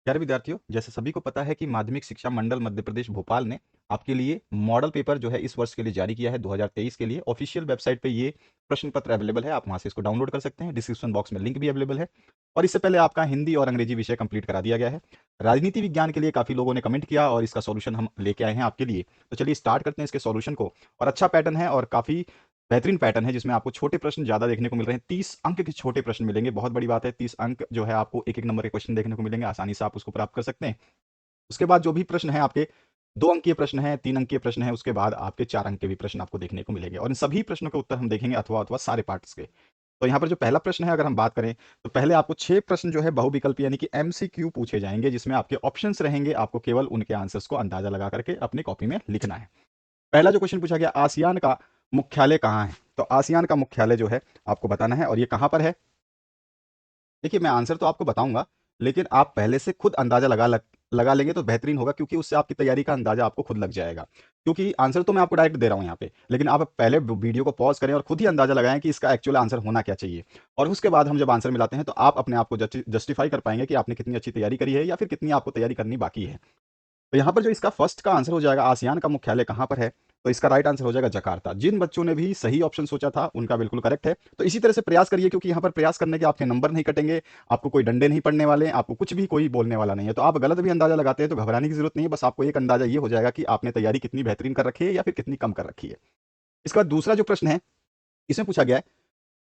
प्यारे विद्यार्थियों, जैसे सभी को पता है कि माध्यमिक शिक्षा मंडल मध्य प्रदेश भोपाल ने आपके लिए मॉडल पेपर जो है इस वर्ष के लिए जारी किया है 2023 के लिए। ऑफिशियल वेबसाइट पे ये प्रश्न पत्र अवेलेबल है, आप वहां से इसको डाउनलोड कर सकते हैं। डिस्क्रिप्शन बॉक्स में लिंक भी अवेलेबल है। और इससे पहले आपका हिंदी और अंग्रेजी विषय कंप्लीट करा दिया गया है। राजनीति विज्ञान के लिए काफी लोगों ने कमेंट किया और इसका सॉल्यूशन हम लेके आए हैं आपके लिए। तो चलिए स्टार्ट करते हैं इसके सॉल्यूशन को। और अच्छा पैटर्न है और काफी बेहतरीन पैटर्न है, जिसमें आपको छोटे प्रश्न ज्यादा देखने को मिल रहे हैं। 30 अंक के छोटे प्रश्न मिलेंगे, बहुत बड़ी बात है। 30 अंक जो है आपको एक एक नंबर के क्वेश्चन देखने को मिलेंगे, आसानी से आप उसको प्राप्त कर सकते हैं। उसके बाद जो भी प्रश्न है आपके 2 अंकीय प्रश्न है, 3 अंकीय प्रश्न है, उसके बाद आपके 4 अंक के भी प्रश्न आपको देखने को मिलेंगे और इन सभी प्रश्नों के उत्तर हम देखेंगे अथवा सारे पार्ट्स के। तो यहाँ पर जो पहला प्रश्न है अगर हम बात करें, तो पहले आपको 6 प्रश्न जो है बहुविकल्पी यानी कि एमसीक्यू पूछे जाएंगे, जिसमें आपके ऑप्शंस रहेंगे। आपको केवल उनके आंसर्स को अंदाजा लगा करके अपनी कॉपी में लिखना है। पहला जो क्वेश्चन पूछा गया, आसियान का मुख्यालय कहाँ है? तो आसियान का मुख्यालय जो है आपको बताना है और ये कहाँ पर है। देखिए, मैं आंसर तो आपको बताऊंगा, लेकिन आप पहले से खुद अंदाजा लगा लेंगे तो बेहतरीन होगा, क्योंकि उससे आपकी तैयारी का अंदाजा आपको खुद लग जाएगा। क्योंकि आंसर तो मैं आपको डायरेक्ट दे रहा हूं यहाँ पे, लेकिन आप पहले वीडियो को पॉज करें और खुद ही अंदाजा लगाएं कि इसका एक्चुअल आंसर होना क्या चाहिए। और उसके बाद हम जब आंसर मिलाते हैं तो आप अपने आप को जस्टिफाई कर पाएंगे कि आपने कितनी अच्छी तैयारी करी है या फिर कितनी आपको तैयारी करनी बाकी है। तो यहाँ पर जो इसका फर्स्ट का आंसर हो जाएगा, आसियान का मुख्यालय कहाँ पर है, तो इसका राइट आंसर हो जाएगा जकार्ता। जिन बच्चों ने भी सही ऑप्शन सोचा था उनका बिल्कुल करेक्ट है। तो इसी तरह से प्रयास करिए, क्योंकि यहाँ पर प्रयास करने के आपके नंबर नहीं कटेंगे, आपको कोई डंडे नहीं पड़ने वाले, आपको कुछ भी कोई बोलने वाला नहीं है। तो आप गलत भी अंदाजा लगाते हैं तो घबराने की जरूरत नहीं है, बस आपको एक अंदाजा ये हो जाएगा कि आपने तैयारी कितनी बेहतरीन कर रखी है या फिर कितनी कम कर रखी है। इसके बाद दूसरा जो प्रश्न है, इसमें पूछा गया है,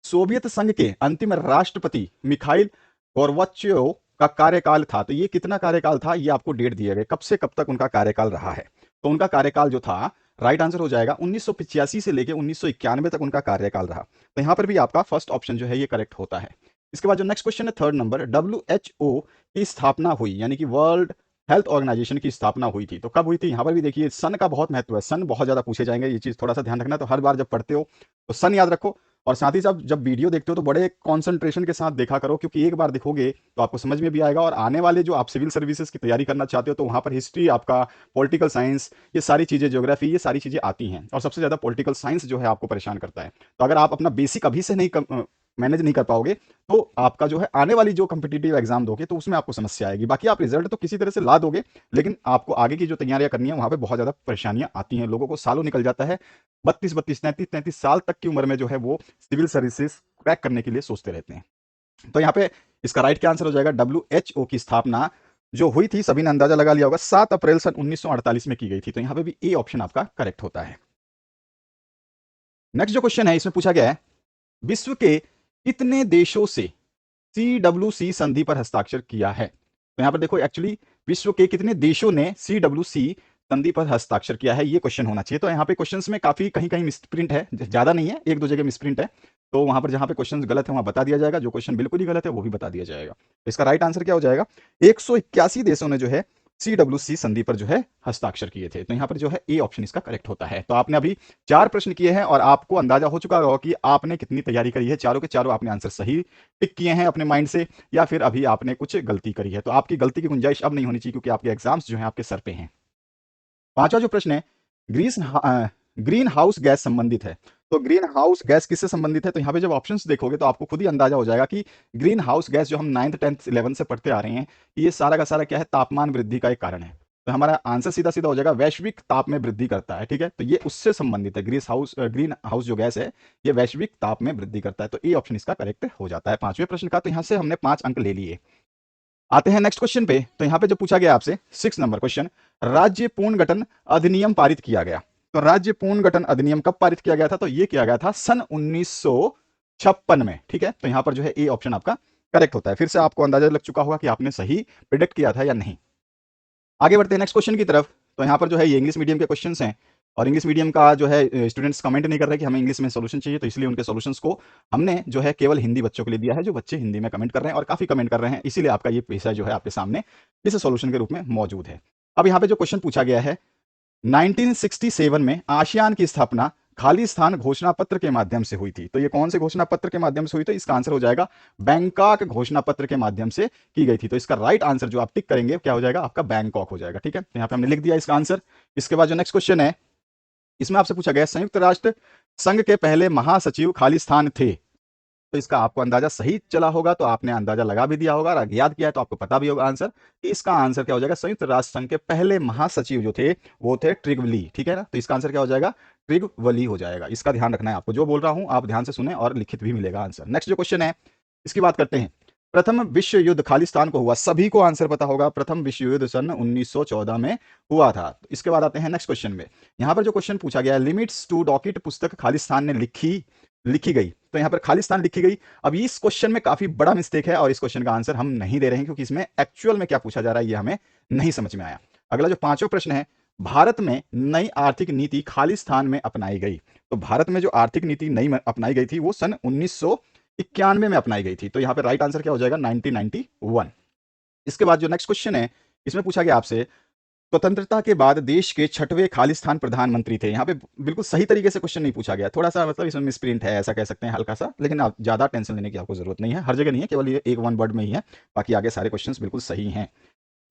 सोवियत संघ के अंतिम राष्ट्रपति मिखाइल गोर्बाचेव का कार्यकाल था, तो ये कितना कार्यकाल था, ये आपको डेट दिया गया, कब से कब तक उनका कार्यकाल रहा है। तो उनका कार्यकाल जो था, राइट आंसर हो जाएगा 1985 से लेकर 1991 तक उनका कार्यकाल रहा। तो यहां पर भी आपका फर्स्ट ऑप्शन जो है ये करेक्ट होता है। इसके बाद जो नेक्स्ट क्वेश्चन है, थर्ड नंबर, WHO की स्थापना हुई, यानी कि वर्ल्ड हेल्थ ऑर्गेनाइजेशन की स्थापना हुई थी, तो कब हुई थी। यहां पर भी देखिए सन का बहुत महत्व है, सन बहुत ज्यादा पूछे जाएंगे, ये चीज थोड़ा सा ध्यान रखना। तो हर बार जब पढ़ते हो तो सन याद रखो, और साथ ही साथ जब वीडियो देखते हो तो बड़े कंसंट्रेशन के साथ देखा करो, क्योंकि एक बार देखोगे तो आपको समझ में भी आएगा। और आने वाले जो आप सिविल सर्विसेज की तैयारी करना चाहते हो तो वहां पर हिस्ट्री, आपका पॉलिटिकल साइंस, ये सारी चीजें, ज्योग्राफी, ये सारी चीजें आती हैं। और सबसे ज्यादा पॉलिटिकल साइंस जो है आपको परेशान करता है। तो अगर आप अपना बेसिक अभी से नहीं मैनेज नहीं कर पाओगे, तो आपका जो है आने वाली जो कंपिटेटिव एग्जाम दोगे तो उसमें आपको समस्या आएगी। बाकी आप रिजल्ट तो किसी तरह से ला दोगे, लेकिन आपको आगे की जो तैयारियां करनी है वहां पे बहुत ज्यादा परेशानियां आती हैं। लोगों को सालों निकल जाता है, 32 32 33 साल तक की उम्र में जो है वो सिविल सर्विसेज क्रैक करने के लिए सोचते रहते हैं। तो यहाँ पे इसका राइट क्या आंसर हो जाएगा, WHO की स्थापना जो हुई थी, सभी ने अंदाजा लगा लिया होगा, 7 अप्रैल सन 1948 में की गई थी। तो यहाँ पे भी ए ऑप्शन आपका करेक्ट होता है। नेक्स्ट जो क्वेश्चन है, इसमें पूछा गया है, विश्व के कितने देशों से CWC संधि पर हस्ताक्षर किया है। तो यहां पर देखो, एक्चुअली विश्व के कितने देशों ने CWC संधि पर हस्ताक्षर किया है, ये क्वेश्चन होना चाहिए। तो यहाँ पे क्वेश्चंस में काफी कहीं कहीं मिसप्रिंट है, ज्यादा नहीं है, एक दो जगह मिसप्रिंट है। तो वहां पर जहां पे क्वेश्चन गलत है वहां बता दिया जाएगा, जो क्वेश्चन बिल्कुल ही गलत है वो भी बता दिया जाएगा। तो इसका राइट आंसर क्या हो जाएगा, 181 देशों ने जो है CWC संधि पर जो है हस्ताक्षर किए थे। तो यहाँ पर जो है ए ऑप्शन इसका करेक्ट होता है। तो आपने अभी 4 प्रश्न किए हैं और आपको अंदाजा हो चुका होगा कि आपने कितनी तैयारी करी है। चारों के चारों आपने आंसर सही टिक किए हैं अपने माइंड से, या फिर अभी आपने कुछ गलती करी है। तो आपकी गलती की गुंजाइश अब नहीं होनी चाहिए, क्योंकि आपके एग्जाम्स जो हैं आपके सर पे हैं। पांचवा जो प्रश्न है, ग्रीस ग्रीन हाउस गैस संबंधित है। तो ग्रीन हाउस गैस किससे संबंधित है, तो यहाँ पे जब ऑप्शंस देखोगे तो आपको खुद ही अंदाजा हो जाएगा कि ग्रीन हाउस गैस जो हम 9th 10th 11th से पढ़ते आ रहे हैं, ये सारा का सारा क्या है, तापमान वृद्धि का एक कारण है। तो हमारा आंसर सीधा सीधा हो जाएगा, वैश्विक ताप में वृद्धि करता है। ठीक है, तो ये उससे संबंधित है। ग्रीन हाउस जो गैस है ये वैश्विक ताप में वृद्धि करता है। तो ए ऑप्शन इसका करेक्ट हो जाता है पांचवें प्रश्न का। तो यहाँ से हमने 5 अंक ले लिए। आते हैं नेक्स्ट क्वेश्चन पे। तो यहाँ पे जो पूछा गया आपसे 6 नंबर क्वेश्चन, राज्य पुनर्गठन अधिनियम पारित किया गया। तो राज्य पुनर्गठन अधिनियम कब पारित किया गया था, तो ये किया गया था सन 1956 में। ठीक है, तो यहाँ पर जो है ए ऑप्शन आपका करेक्ट होता है। फिर से आपको अंदाजा लग चुका होगा कि आपने सही प्रिडिक्ट किया था या नहीं। आगे बढ़ते हैं नेक्स्ट क्वेश्चन की तरफ। तो यहाँ पर जो है ये इंग्लिश मीडियम के क्वेश्चन हैं, और इंग्लिश मीडियम का जो है स्टूडेंट्स कमेंट नहीं कर रहे कि हमें इंग्लिश में सोल्यूशन चाहिए, तो इसलिए उनके सोल्यूशंस को हमने जो है केवल हिंदी बच्चों के लिए दिया है, जो बच्चे हिंदी में कमेंट कर रहे हैं और काफी कमेंट कर रहे हैं, इसीलिए आपका ये पैसा जो है आपके सामने इस सोल्यूशन के रूप में मौजूद है। अब यहाँ पे जो क्वेश्चन पूछा गया है, 1967 में आसियान की स्थापना खालिस्तान घोषणा पत्र के माध्यम से हुई थी। तो ये कौन से घोषणा पत्र के माध्यम से हुई, तो इसका आंसर हो जाएगा बैंकॉक घोषणा पत्र के माध्यम से की गई थी। तो इसका राइट आंसर जो आप टिक करेंगे क्या हो जाएगा, आपका बैंकॉक हो जाएगा। ठीक है, तो यहाँ पे हमने लिख दिया इसका आंसर। इसके बाद जो नेक्स्ट क्वेश्चन है, इसमें आपसे पूछा गया संयुक्त राष्ट्र संघ के पहले महासचिव खालिस्तान थे। तो इसका आपको अंदाजा सही चला होगा तो आपने अंदाजा लगा भी दिया होगा, और याद किया है तो आपको पता भी होगा आंसर कि इसका आंसर क्या हो जाएगा। संयुक्त राष्ट्र संघ के पहले महासचिव जो थे वो थे ट्रिगवली, ठीक है ना। तो इसका आंसर क्या हो जाएगा, ट्रिगवली हो जाएगा। इसका ध्यान रखना है आपको, जो बोल रहा हूं आप ध्यान से सुने और लिखित भी मिलेगा आंसर। नेक्स्ट जो क्वेश्चन है इसकी बात करते हैं। प्रथम विश्व युद्ध खालिस्तान को हुआ, सभी को आंसर पता होगा, प्रथम विश्व युद्ध सन 1914 में हुआ था। इसके बाद आते हैं नेक्स्ट क्वेश्चन में। यहां पर जो क्वेश्चन पूछा गया है, लिमिट्स टू डॉकिट पुस्तक खालिस्तान ने लिखी गई, तो यहां पर खालिस्तान लिखी गई। अब इस क्वेश्चन में काफी बड़ा मिस्टेक है और इस क्वेश्चन का आंसर हम नहीं दे रहे हैं क्योंकि इसमें एक्चुअल में क्या पूछा जा रहा है ये हमें नहीं समझ में आया। अगला जो पांचवा प्रश्न है, भारत में नई आर्थिक नीति खालिस्तान में अपनाई गई। तो भारत में जो आर्थिक नीति नई अपनाई गई थी वो सन 1991 में अपनाई गई थी। तो यहां पर राइट आंसर क्या हो जाएगा, 1991। इसके बाद जो नेक्स्ट क्वेश्चन है इसमें पूछा गया आपसे, स्वतंत्रता के बाद देश के छठवें खालिस्तान प्रधानमंत्री थे। यहाँ पे बिल्कुल सही तरीके से क्वेश्चन नहीं पूछा गया, थोड़ा सा मतलब इसमें मिसप्रिंट है ऐसा कह सकते हैं हल्का सा, लेकिन आप ज्यादा टेंशन लेने की आपको जरूरत नहीं है, हर जगह नहीं है, केवल ये एक वन वर्ड में ही है, बाकी आगे सारे क्वेश्चंस बिल्कुल सही हैं।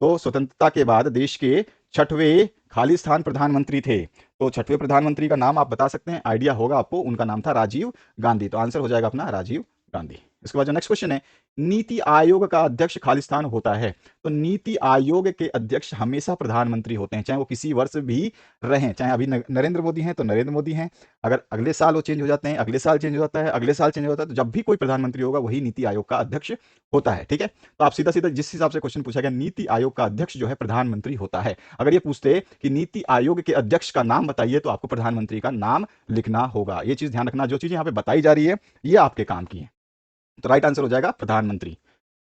तो स्वतंत्रता के बाद देश के छठवें खालिस्तान प्रधानमंत्री थे। तो छठवें प्रधानमंत्री का नाम आप बता सकते हैं, आइडिया होगा आपको, उनका नाम था राजीव गांधी। तो आंसर हो जाएगा अपना राजीव गांधी। इसके बाद जो नेक्स्ट क्वेश्चन है, नीति आयोग का अध्यक्ष खालिस्तान होता है। तो नीति आयोग के अध्यक्ष हमेशा प्रधानमंत्री होते हैं, चाहे वो किसी वर्ष भी रहें, चाहे अभी नरेंद्र मोदी हैं तो नरेंद्र मोदी हैं, अगर अगले साल वो चेंज हो जाते हैं, अगले साल चेंज हो जाता है, अगले साल चेंज हो जाता है, तो जब भी कोई प्रधानमंत्री होगा वही नीति आयोग का अध्यक्ष होता है, ठीक है। तो आप सीधा सीधा जिस हिसाब से क्वेश्चन पूछा गया, नीति आयोग का अध्यक्ष जो है प्रधानमंत्री होता है। अगर ये पूछते कि नीति आयोग के अध्यक्ष का नाम बताइए तो आपको प्रधानमंत्री का नाम लिखना होगा। ये चीज ध्यान रखना, जो चीजें यहाँ पे बताई जा रही है ये आपके काम की है। तो राइट आंसर हो जाएगा प्रधानमंत्री।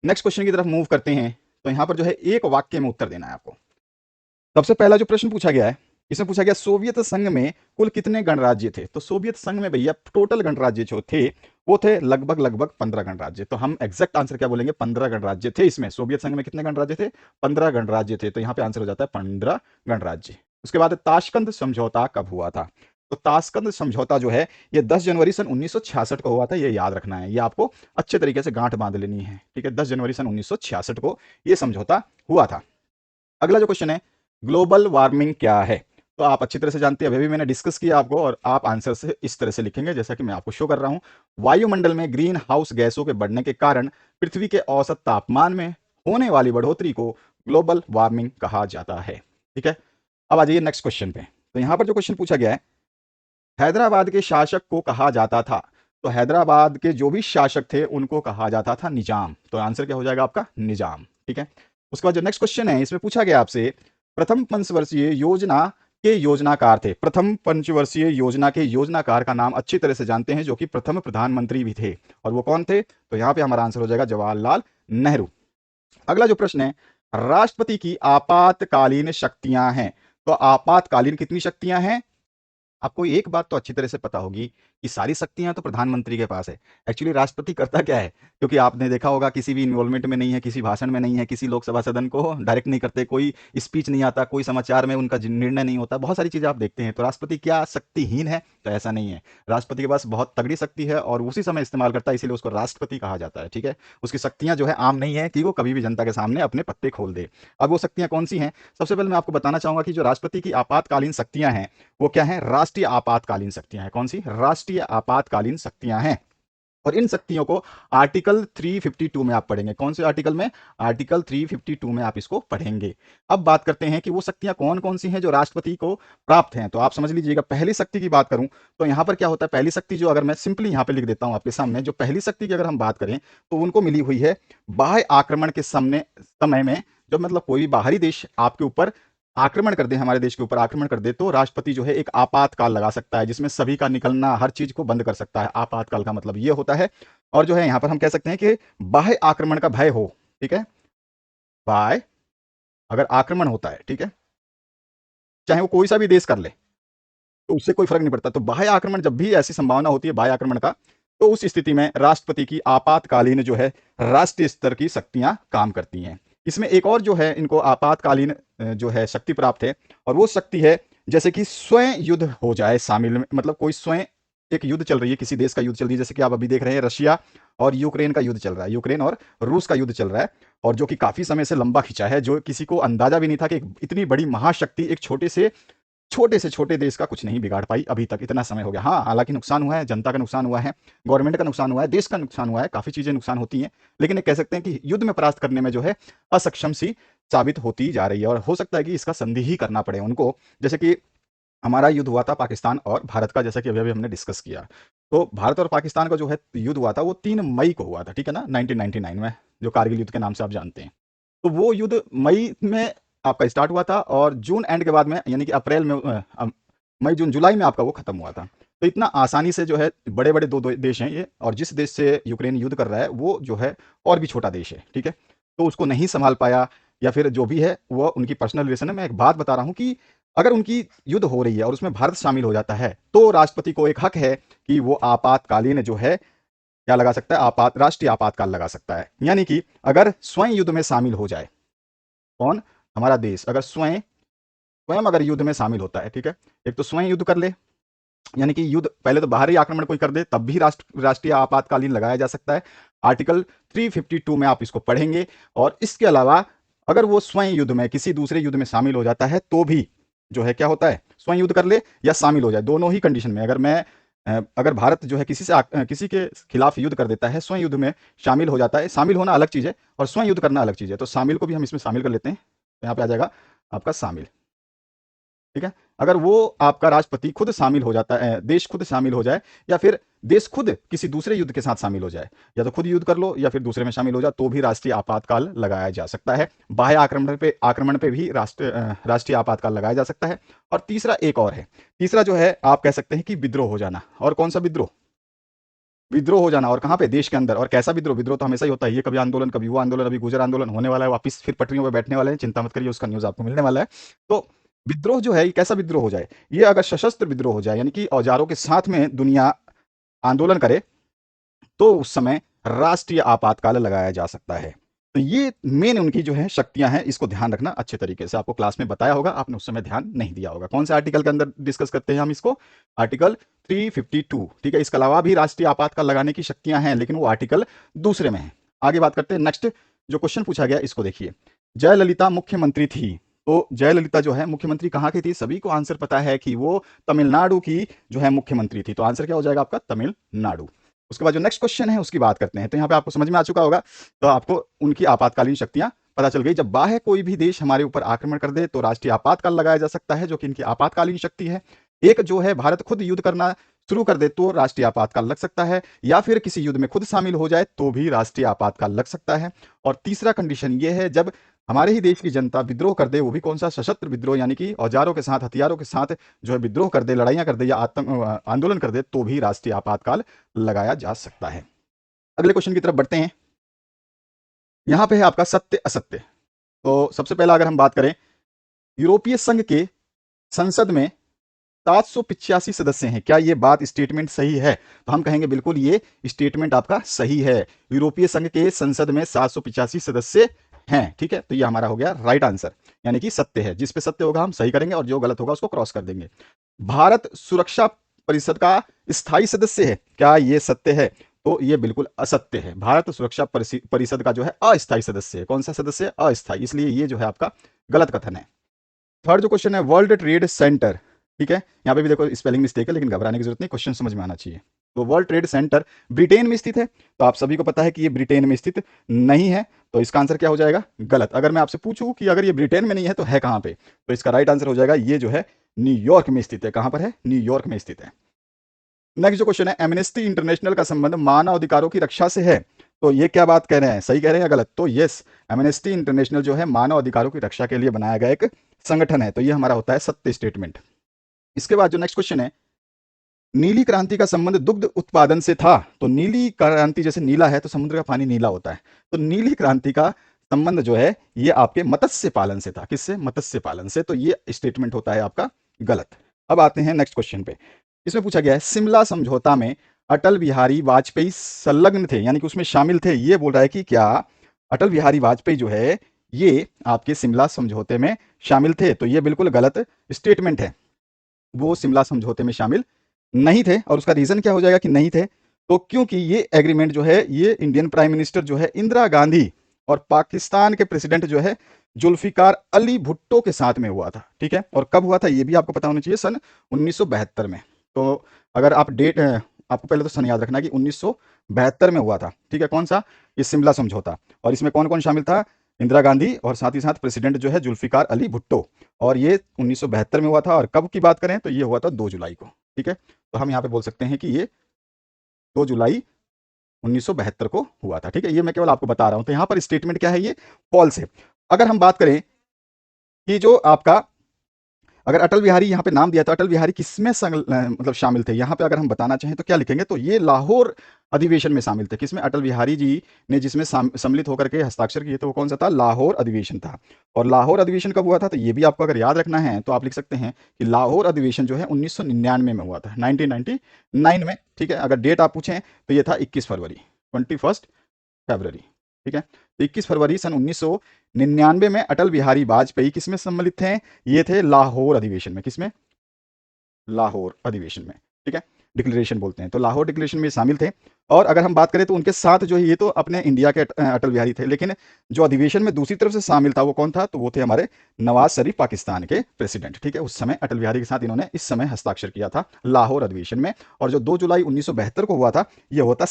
नेक्स्ट क्वेश्चन की तरफ मूव करते हैं। तो यहां पर जो है एक वाक्य में उत्तर देना है आपको। सबसे पहला जो प्रश्न पूछा गया है इसमें पूछा गया, सोवियत संघ में कुल कितने गणराज्य थे। तो सोवियत संघ में भैया टोटल गणराज्य जो थे वो थे लगभग 15 गणराज्य। तो हम एग्जैक्ट आंसर क्या बोलेंगे, 15 गणराज्य थे इसमें। सोवियत संघ में कितने गणराज्य थे, 15 गणराज्य थे। तो यहाँ पे आंसर हो जाता है 15 गणराज्य। उसके बाद ताशकंद समझौता कब हुआ था। तो ताशकंद समझौता जो है ये 10 जनवरी सन 1966 को हुआ था, ये याद रखना है, ये आपको अच्छे तरीके से गांठ बांध लेनी है, ठीक है। 10 जनवरी सन 1966 को ये समझौता हुआ था। अगला जो क्वेश्चन है, ग्लोबल वार्मिंग क्या है। तो आप अच्छी तरह से जानते हैं, अभी भी मैंने डिस्कस किया आपको, और आप आंसर से इस तरह से लिखेंगे जैसा कि मैं आपको शो कर रहा हूं। वायुमंडल में ग्रीन हाउस गैसों के बढ़ने के कारण पृथ्वी के औसत तापमान में होने वाली बढ़ोतरी को ग्लोबल वार्मिंग कहा जाता है, ठीक है। अब आ जाइए नेक्स्ट क्वेश्चन पे। तो यहां पर जो क्वेश्चन पूछा गया है, हैदराबाद के शासक को कहा जाता था। तो हैदराबाद के जो भी शासक थे उनको कहा जाता था निजाम। तो आंसर क्या हो जाएगा आपका, निजाम, ठीक है। उसके बाद जो नेक्स्ट क्वेश्चन है इसमें पूछा गया आपसे, प्रथम पंचवर्षीय योजना के योजनाकार थे। प्रथम पंचवर्षीय योजना के योजनाकार का नाम अच्छी तरह से जानते हैं, जो कि प्रथम प्रधानमंत्री भी थे, और वो कौन थे। तो यहां पे हमारा आंसर हो जाएगा जवाहरलाल नेहरू। अगला जो प्रश्न है, राष्ट्रपति की आपातकालीन शक्तियां हैं। तो आपातकालीन कितनी शक्तियां हैं, आपको एक बात तो अच्छी तरह से पता होगी कि सारी शक्तियां तो प्रधानमंत्री के पास है। एक्चुअली राष्ट्रपति करता क्या है, क्योंकि आपने देखा होगा किसी भी इन्वॉल्वमेंट में नहीं है, किसी भाषण में नहीं है, किसी लोकसभा सदन को डायरेक्ट नहीं करते, कोई स्पीच नहीं आता, कोई समाचार में उनका निर्णय नहीं होता, बहुत सारी चीजें आप देखते हैं। तो राष्ट्रपति क्या शक्तिहीन है, तो ऐसा नहीं है। राष्ट्रपति के पास बहुत तगड़ी शक्ति है और उसी समय इस्तेमाल करता है, इसीलिए उसको राष्ट्रपति कहा जाता है, ठीक है। उसकी शक्तियां जो है आम नहीं है कि वो कभी भी जनता के सामने अपने पत्ते खोल दे। अब वो शक्तियां कौन सी हैं, सबसे पहले मैं आपको बताना चाहूंगा कि जो राष्ट्रपति की आपातकालीन शक्तियां हैं वो क्या है, राष्ट्रीय आपातकालीन शक्तियां हैं। कौन सी, राष्ट्रीय आपातकालीन शक्तियां हैं। और इन शक्तियों को आर्टिकल 352 में आप पढ़ेंगे। कौन से आर्टिकल में, आर्टिकल 352 में आप इसको पढ़ेंगे। अब बात करते हैं कि वो शक्तियां कौन कौन सी हैं जो राष्ट्रपति को प्राप्त हैं। तो आप समझ लीजिएगा, पहली शक्ति की बात करूं तो यहां पर क्या होता है, पहली शक्ति जो, अगर मैं सिंपली यहां पे लिख देता हूं आपके सामने, जो पहली शक्ति की अगर हम बात करें तो उनको मिली हुई है बाह्य आक्रमण के समय में, जब मतलब कोई भी बाहरी देश आपके ऊपर आक्रमण कर दे, हमारे देश के ऊपर आक्रमण कर दे, तो राष्ट्रपति जो है एक आपातकाल लगा सकता है जिसमें सभी का निकलना, हर चीज को बंद कर सकता है। आपातकाल का मतलब ये होता है। और जो है यहां पर हम कह सकते हैं कि बाह्य आक्रमण का भय हो, ठीक है, बाह्य अगर आक्रमण होता है, ठीक है, चाहे वो कोई सा भी देश कर ले तो उससे कोई फर्क नहीं पड़ता। तो बाह्य आक्रमण, जब भी ऐसी संभावना होती है बाह्य आक्रमण का, तो उस स्थिति में राष्ट्रपति की आपातकालीन जो है राष्ट्रीय स्तर की शक्तियां काम करती हैं। इसमें एक और जो है इनको आपातकालीन जो है शक्ति प्राप्त है, और वो शक्ति है जैसे कि स्वयं युद्ध हो जाए शामिल में, मतलब कोई स्वयं एक युद्ध चल रही है, किसी देश का युद्ध चल रही है, जैसे कि आप अभी देख रहे हैं रशिया और यूक्रेन का युद्ध चल रहा है, यूक्रेन और रूस का युद्ध चल रहा है, और जो कि काफी समय से लंबा खिंचा है, जो किसी को अंदाजा भी नहीं था कि इतनी बड़ी महाशक्ति एक छोटे से छोटे से छोटे देश का कुछ नहीं बिगाड़ पाई अभी तक, इतना समय हो गया। हाँ, हालांकि नुकसान हुआ है, जनता का नुकसान हुआ है, गवर्नमेंट का नुकसान हुआ है, देश का नुकसान हुआ है, काफ़ी चीज़ें नुकसान होती हैं, लेकिन ये कह सकते हैं कि युद्ध में परास्त करने में जो है असक्षम सी साबित होती जा रही है, और हो सकता है कि इसका संधि ही करना पड़े उनको। जैसे कि हमारा युद्ध हुआ था पाकिस्तान और भारत का, जैसा कि अभी अभी हमने डिस्कस किया। तो भारत और पाकिस्तान का जो है युद्ध हुआ था वो 3 मई को हुआ था, ठीक है ना, 1999 में, जो कारगिल युद्ध के नाम से आप जानते हैं। तो वो युद्ध मई में आपका स्टार्ट हुआ था, और जून एंड के बाद में, यानी कि अप्रैल में, मई जून जुलाई में आपका वो खत्म हुआ था। तो इतना आसानी से जो है बड़े बड़े दो देश हैं ये, और जिस देश से यूक्रेन युद्ध कर रहा है वो जो है और भी छोटा देश है, ठीक है। तो उसको नहीं संभाल पाया, या फिर जो भी है वो उनकी पर्सनल रिलेशन है। मैं एक बात बता रहा हूँ कि अगर उनकी युद्ध हो रही है और उसमें भारत शामिल हो जाता है, तो राष्ट्रपति को एक हक है कि वो आपातकालीन जो है क्या लगा सकता है, राष्ट्रीय आपातकाल लगा सकता है। यानी कि अगर स्वयं युद्ध में शामिल हो जाए, कौन, हमारा देश, अगर स्वयं स्वयं अगर युद्ध में शामिल होता है, ठीक है, एक तो स्वयं युद्ध कर ले, यानी कि युद्ध पहले तो बाहरी आक्रमण कोई कर दे, तब भी राष्ट्रीय आपातकालीन लगाया जा सकता है। आर्टिकल 352 में आप इसको पढ़ेंगे। और इसके अलावा अगर वो स्वयं युद्ध में किसी दूसरे युद्ध में शामिल हो जाता है, तो भी जो है क्या होता है, स्वयं युद्ध कर ले या शामिल हो जाए, दोनों ही कंडीशन में, अगर भारत जो है किसी के खिलाफ युद्ध कर देता है, स्वयं युद्ध में शामिल हो जाता है, शामिल होना अलग चीज़ है और स्वयं युद्ध करना अलग चीज़ है, तो शामिल को भी हम इसमें शामिल कर लेते हैं। तो यहाँ पे आ जाएगा आपका शामिल, ठीक है। अगर वो आपका राष्ट्रपति खुद शामिल हो जाता है, देश खुद शामिल हो जाए, या फिर देश खुद किसी दूसरे युद्ध के साथ शामिल हो जाए, या तो खुद युद्ध कर लो या फिर दूसरे में शामिल हो जाए, तो भी राष्ट्रीय आपातकाल लगाया जा सकता है। बाह्य आक्रमण पे भी राष्ट्रीय आपातकाल लगाया जा सकता है। और तीसरा एक और है, तीसरा जो है आप कह सकते हैं कि विद्रोह हो जाना। और कौन सा विद्रोह, विद्रोह हो जाना, और कहाँ पे, देश के अंदर। और कैसा विद्रोह, विद्रोह तो हमेशा ही होता है, ये कभी आंदोलन कभी वो आंदोलन, अभी गुजर आंदोलन होने वाला है, वापस फिर पटरियों पर बैठने वाले हैं, चिंता मत करिए, उसका न्यूज़ आपको मिलने वाला है। तो विद्रोह जो है ये कैसा विद्रोह हो जाए, ये अगर सशस्त्र विद्रोह हो जाए, यानी कि औजारों के साथ में दुनिया आंदोलन करे, तो उस समय राष्ट्रीय आपातकाल लगाया जा सकता है। तो ये मेन उनकी जो है शक्तियां हैं, इसको ध्यान रखना अच्छे तरीके से। आपको क्लास में बताया होगा, आपने उस समय ध्यान नहीं दिया होगा। कौन से आर्टिकल के अंदर डिस्कस करते हैं हम इसको, आर्टिकल 352, ठीक है। इसके अलावा भी राष्ट्रीय आपातकाल लगाने की शक्तियां हैं, लेकिन वो आर्टिकल दूसरे में है। आगे बात करते हैं। नेक्स्ट जो क्वेश्चन पूछा गया इसको देखिए, जयललिता मुख्यमंत्री थी, तो जयललिता जो है मुख्यमंत्री कहाँ की थी, सभी को आंसर पता है कि वो तमिलनाडु की जो है मुख्यमंत्री थी। तो आंसर क्या हो जाएगा आपका, तमिलनाडु। उसके बाद जो नेक्स्ट क्वेश्चन है उसकी बात करते हैं। तो यहाँ पे आपको समझ में आ चुका होगा, तो आपको उनकी आपातकालीन शक्तियां पता चल गई। जब बाह्य कोई भी देश हमारे ऊपर आक्रमण कर दे, तो राष्ट्रीय आपातकाल लगाया जा सकता है, जो कि इनकी आपातकालीन शक्ति है। एक जो है भारत खुद युद्ध करना शुरू कर दे, तो राष्ट्रीय आपातकाल लग सकता है, या फिर किसी युद्ध में खुद शामिल हो जाए, तो भी राष्ट्रीय आपातकाल लग सकता है। और तीसरा कंडीशन ये है, जब हमारे ही देश की जनता विद्रोह कर दे, वो भी कौन सा, सशस्त्र विद्रोह, यानी कि औजारों के साथ, हथियारों के साथ जो है विद्रोह कर दे, लड़ाइयां कर दे या आंदोलन कर दे, तो भी राष्ट्रीय आपातकाल लगाया जा सकता है। अगले क्वेश्चन की तरफ बढ़ते हैं। यहां पे है आपका सत्य असत्य। तो सबसे पहला अगर हम बात करें, यूरोपीय संघ के संसद में 785 सदस्य हैं, क्या ये बात स्टेटमेंट सही है? तो हम कहेंगे बिल्कुल ये स्टेटमेंट आपका सही है। यूरोपीय संघ के संसद में 785 सदस्य हैं, ठीक है। तो ये हमारा हो गया राइट आंसर, यानी कि सत्य है। जिस पे सत्य होगा हम सही करेंगे, और जो गलत होगा उसको क्रॉस कर देंगे। भारत सुरक्षा परिषद का स्थायी सदस्य है, क्या ये सत्य है? तो ये बिल्कुल असत्य है। भारत सुरक्षा परिषद का जो है अस्थायी सदस्य है। कौन सा सदस्य है? अस्थायी। इसलिए ये जो है आपका गलत कथन है। थर्ड जो क्वेश्चन है, वर्ल्ड ट्रेड सेंटर, ठीक है। यहाँ पे भी देखो स्पेलिंग मिस्टेक है, लेकिन घबराने की जरूरत नहीं, क्वेश्चन समझ में आना चाहिए। तो वर्ल्ड ट्रेड सेंटर ब्रिटेन में स्थित है, तो आप सभी को पता है कि ये ब्रिटेन में स्थित नहीं है, तो इसका आंसर क्या हो जाएगा? गलत। अगर मैं आपसे पूछूं कि अगर ये ब्रिटेन में नहीं है तो है कहां पे, तो इसका राइट आंसर हो जाएगा ये जो है न्यूयॉर्क में स्थित है। कहां पर है? न्यूयॉर्क में स्थित है। नेक्स्ट जो क्वेश्चन है, एमनेस्टी इंटरनेशनल का संबंध मानव अधिकारों की रक्षा से है, तो ये क्या बात कह रहे हैं, सही कह रहे हैं या गलत? तो यस, एमनेस्टी इंटरनेशनल जो है मानव अधिकारों की रक्षा के लिए बनाया गया एक संगठन है, तो ये हमारा होता है सत्य स्टेटमेंट। इसके बाद जो नेक्स्ट क्वेश्चन है, नीली क्रांति का संबंध दुग्ध उत्पादन से था, तो नीली क्रांति, जैसे नीला है तो समुद्र का पानी नीला होता है, तो नीली क्रांति का संबंध जो है ये आपके मत्स्य पालन से था। किससे? मत्स्य पालन से। तो ये स्टेटमेंट होता है आपका गलत। अब आते हैं नेक्स्ट क्वेश्चन पे। इसमें पूछा गया है, शिमला समझौता में अटल बिहारी वाजपेयी संलग्न थे, यानी कि उसमें शामिल थे। ये बोल रहा है कि क्या अटल बिहारी वाजपेयी जो है ये आपके शिमला समझौते में शामिल थे? तो ये बिल्कुल गलत स्टेटमेंट है। वो शिमला समझौते में शामिल नहीं थे, और उसका रीजन क्या हो जाएगा कि नहीं थे? तो क्योंकि ये एग्रीमेंट जो है ये इंडियन प्राइम मिनिस्टर जो है इंदिरा गांधी और पाकिस्तान के प्रेसिडेंट जो है जुल्फिकार अली भुट्टो के साथ में हुआ था, ठीक है। और कब हुआ था ये भी आपको पता होना चाहिए, सन 1972 में। तो अगर आप डेट आपको पहले तो सन याद रखना है कि 1972 में हुआ था, ठीक है। कौन सा? ये शिमला समझौता। और इसमें कौन कौन शामिल था? इंदिरा गांधी और साथ ही साथ प्रेसिडेंट जो है जुल्फिकार अली भुट्टो। और ये 1972 में हुआ था। और कब की बात करें तो ये हुआ था 2 जुलाई को, ठीक है। तो हम यहाँ पे बोल सकते हैं कि ये 2 जुलाई 1972 को हुआ था, ठीक है। ये मैं केवल आपको बता रहा हूं। तो यहाँ पर स्टेटमेंट क्या है? ये फॉल्स है। अगर हम बात करें कि जो आपका, अगर अटल बिहारी यहाँ पे नाम दिया तो अटल बिहारी किसमें मतलब शामिल थे, यहाँ पे अगर हम बताना चाहें तो क्या लिखेंगे? तो ये लाहौर अधिवेशन में शामिल थे। किसमें? अटल बिहारी जी ने जिसमें सम्मिलित होकर के हस्ताक्षर किए थे वो कौन सा था? लाहौर अधिवेशन था। और लाहौर अधिवेशन कब हुआ था? तो ये भी आपको अगर याद रखना है तो आप लिख सकते हैं कि लाहौर अधिवेशन जो है 1999 में हुआ था, 1999 में, ठीक है। अगर डेट आप पूछें तो ये था 21 फरवरी, 21 फरवरी, ठीक है। तो 21 फरवरी सन 1999 में अटल बिहारी वाजपेयी किसमें सम्मिलित थे? ये थे लाहौर अधिवेशन में। किसमें? लाहौर अधिवेशन में, ठीक है। डिक्लेरेशन बोलते हैं, तो लाहौर डिक्लेरेशन में शामिल थे। और अगर हम बात करें तो उनके साथ जो है, ये तो अपने इंडिया के अटल बिहारी थे, लेकिन जो अधिवेशन में दूसरी तरफ से शामिल था वो कौन था? तो वो थे हमारे नवाज शरीफ, पाकिस्तान के प्रेसिडेंट, ठीक है। उस समय अटल बिहारी के साथ इन्होंने इस समय हस्ताक्षर किया था लाहौर अधिवेशन में। और जो 2 जुलाई 1972 को हुआ था, ये होता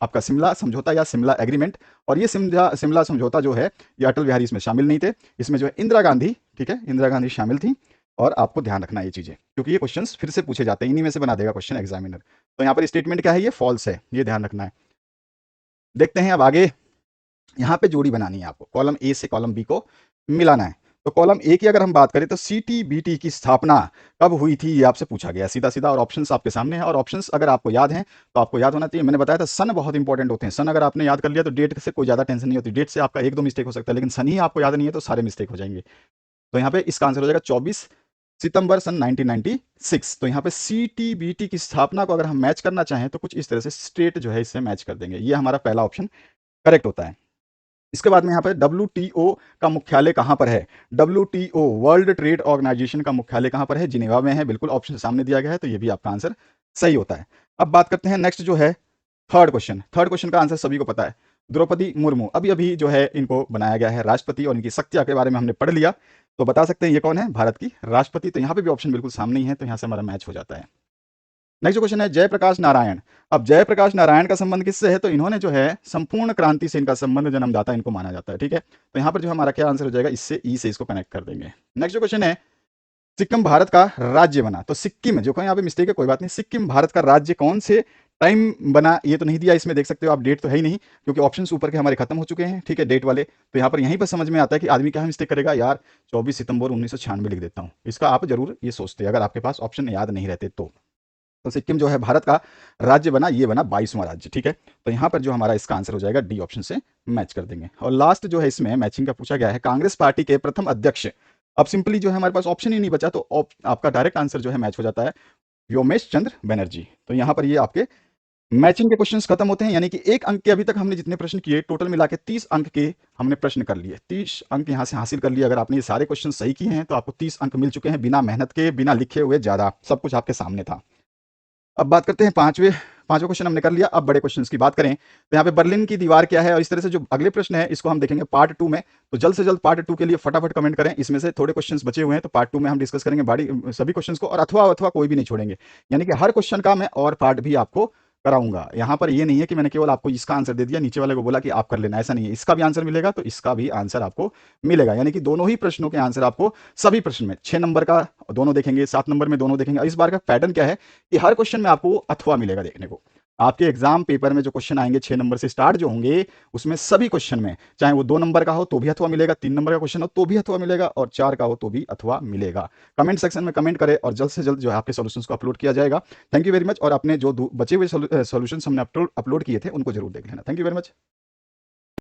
आपका शिमला समझौता या शिमला एग्रीमेंट। और ये शिमला शिमला समझौता जो है, ये अटल बिहारी इसमें शामिल नहीं थे। इसमें जो है इंदिरा गांधी, ठीक है, इंदिरा गांधी शामिल थी। और आपको ध्यान रखना है ये चीजें, क्योंकि ये क्वेश्चंस फिर से पूछे जाते हैं, इन्हीं में से बना देगा क्वेश्चन एग्जामिनर। तो यहाँ पर स्टेटमेंट क्या है? ये फॉल्स है, ये ध्यान रखना है। देखते हैं अब आगे। यहाँ पे जोड़ी बनानी है आपको, कॉलम ए से कॉलम बी को मिलाना है। तो कॉलम ए की अगर हम बात करें तो सीटीबीटी की स्थापना कब हुई थी, ये आपसे पूछा गया सीधा सीधा। और ऑप्शंस आपके सामने हैं, और ऑप्शंस अगर आपको याद हैं तो आपको याद होना चाहिए। मैंने बताया था सन बहुत इंपॉर्टेंट होते हैं। सन अगर आपने याद कर लिया तो डेट से कोई ज्यादा टेंशन नहीं होती। डेट से आपका 1-2 मिस्टेक हो सकता है, लेकिन सन ही आपको याद नहीं है तो सारे मिस्टेक हो जाएंगे। तो यहाँ पे इसका आंसर हो जाएगा 24 सितंबर सन 1996। तो यहाँ पे सीटीबीटी की स्थापना को अगर हम मैच करना चाहें तो कुछ इस तरह से स्टेट जो है इससे मैच कर देंगे। ये हमारा पहला ऑप्शन करेक्ट होता है। इसके बाद में यहाँ पे WTO का मुख्यालय कहाँ पर है? WTO वर्ल्ड ट्रेड ऑर्गेनाइजेशन का मुख्यालय कहाँ पर है? जिनेवा में है, बिल्कुल ऑप्शन सामने दिया गया है, तो ये भी आपका आंसर सही होता है। अब बात करते हैं नेक्स्ट जो है थर्ड क्वेश्चन। थर्ड क्वेश्चन का आंसर सभी को पता है, द्रौपदी मुर्मू। अभी अभी जो है इनको बनाया गया है राष्ट्रपति, और इनकी शक्तियां के बारे में हमने पढ़ लिया। तो बता सकते हैं ये कौन है? भारत की राष्ट्रपति। तो यहाँ पे भी ऑप्शन बिल्कुल सामने ही है, तो यहाँ से हमारा मैच हो जाता है। नेक्स्ट जो क्वेश्चन है जयप्रकाश नारायण। अब जयप्रकाश नारायण का संबंध किससे है? तो इन्होंने जो है संपूर्ण क्रांति से इनका संबंध, जन्मदाता इनको माना जाता है, ठीक है। तो यहाँ पर जो हमारा क्या आंसर हो जाएगा? इससे ई से इसको कनेक्ट कर देंगे। नेक्स्ट जो क्वेश्चन है, सिक्किम भारत का राज्य बना। तो सिक्किम जो, यहाँ पे मिस्टेक है कोई बात नहीं, सिक्किम भारत का राज्य कौन से टाइम बना? ये तो नहीं दिया इसमें, देख सकते हो आप, डेट तो है ही नहीं, क्योंकि ऑप्शंस ऊपर के हमारे खत्म हो चुके हैं, ठीक है, डेट वाले। तो यहाँ पर यहीं पर समझ में आता है कि आदमी क्या मिस्टेक करेगा यार, 24 सितंबर 1996 लिख देता हूँ। इसका आप जरूर ये सोचते, अगर आपके पास ऑप्शन याद नहीं रहते तो सिक्किम जो है भारत का राज्य बना, ये बना 22वां राज्य, ठीक है। तो यहाँ पर जो हमारा इसका आंसर हो जाएगा डी ऑप्शन से मैच कर देंगे। और लास्ट जो है इसमें मैचिंग का पूछा गया है, कांग्रेस पार्टी के प्रथम अध्यक्ष। अब सिंपली जो है हमारे पास ऑप्शन ही नहीं बचा, तो आपका डायरेक्ट आंसर जो है मैच हो जाता है, व्योमेश चंद्र बनर्जी। तो यहाँ पर ये आपके मैचिंग के क्वेश्चंस खत्म होते हैं, यानी कि 1 अंक के अभी तक हमने जितने प्रश्न किए टोटल मिला के 30 अंक के हमने प्रश्न कर लिए, 30 अंक यहाँ से हासिल कर लिए। अगर आपने ये सारे क्वेश्चन सही किए हैं तो आपको 30 अंक मिल चुके हैं, बिना मेहनत के, बिना लिखे हुए, ज्यादा सब कुछ आपके सामने था। अब बात करते हैं पांचवें क्वेश्चन हमने कर लिया। अब बड़े क्वेश्चंस की बात करें तो यहाँ पे बर्लिन की दीवार क्या है, और इस तरह से जो अगले प्रश्न है इसको हम देखेंगे पार्ट 2 में। तो जल्द से जल्द पार्ट 2 के लिए फटाफट कमेंट करें। इसमें से थोड़े क्वेश्चंस बचे हुए हैं, तो पार्ट 2 में हम डिस्कस करेंगे बड़ी सभी क्वेश्चंस को, और अथवा कोई भी नहीं छोड़ेंगे, यानी कि हर क्वेश्चन का मैं और पार्ट भी आपको कराऊंगा। यहाँ पर ये नहीं है कि मैंने केवल आपको इसका आंसर दे दिया, नीचे वाले को बोला कि आप कर लेना, ऐसा नहीं है। इसका भी आंसर मिलेगा तो इसका भी आंसर आपको मिलेगा, यानी कि दोनों ही प्रश्नों के आंसर आपको सभी प्रश्न में, 6 नंबर का दोनों देखेंगे, 7 नंबर में दोनों देखेंगे। इस बार का पैटर्न क्या है कि हर क्वेश्चन में आपको अथवा मिलेगा देखने को। आपके एग्जाम पेपर में जो क्वेश्चन आएंगे 6 नंबर से स्टार्ट जो होंगे, उसमें सभी क्वेश्चन में, चाहे वो 2 नंबर का हो तो भी अथवा मिलेगा, 3 नंबर का क्वेश्चन हो तो भी अथवा मिलेगा, और 4 का हो तो भी अथवा मिलेगा। कमेंट सेक्शन में कमेंट करें और जल्द से जल्द जो है आपके सॉल्यूशंस को अपलोड किया जाएगा। Thank you very much. और अपने जो बचे हुए सॉल्यूशंस हमने अपलोड किए थे उनको जरूर देख लेना। Thank you very much.